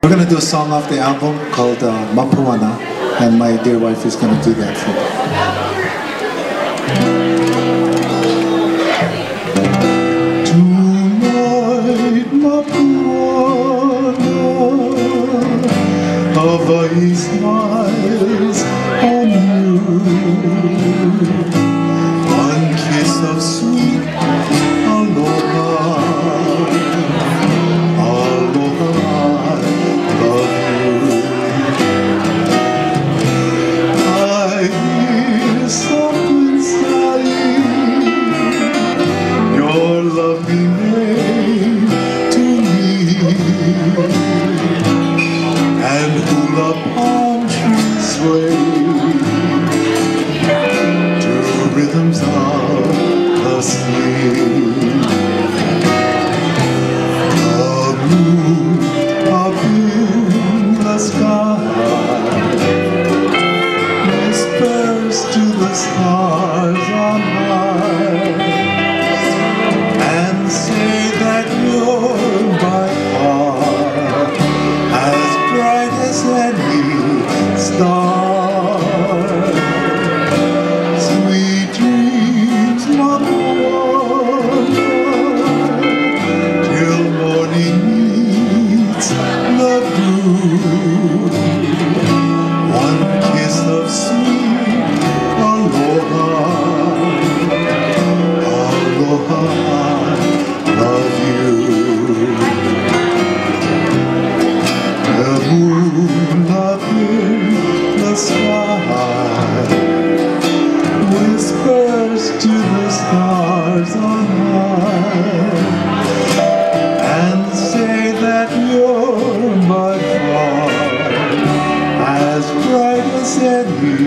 We're gonna do a song off the album called Mapuana, and my dear wife is gonna do that for me. Tonight, Mapuana, Hawaii smiles on you. One kiss of sweet aloha. And hula palm trees sway to rhythms of the sleep. The moon up in the sky whispers to the stars on high and say that you're by far as bright as any star. Sweet dreams, Mapuana, till morning meets the blue. One kiss of sweet aloha, aloha, love you. The moon up in the sky whispers to the stars on high and say that you're by far as bright as any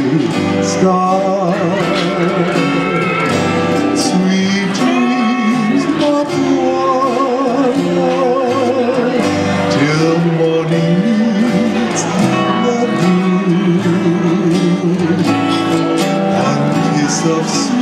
star. Sweet dreams, Mapuana, till morning meets the blue. One kiss of sweet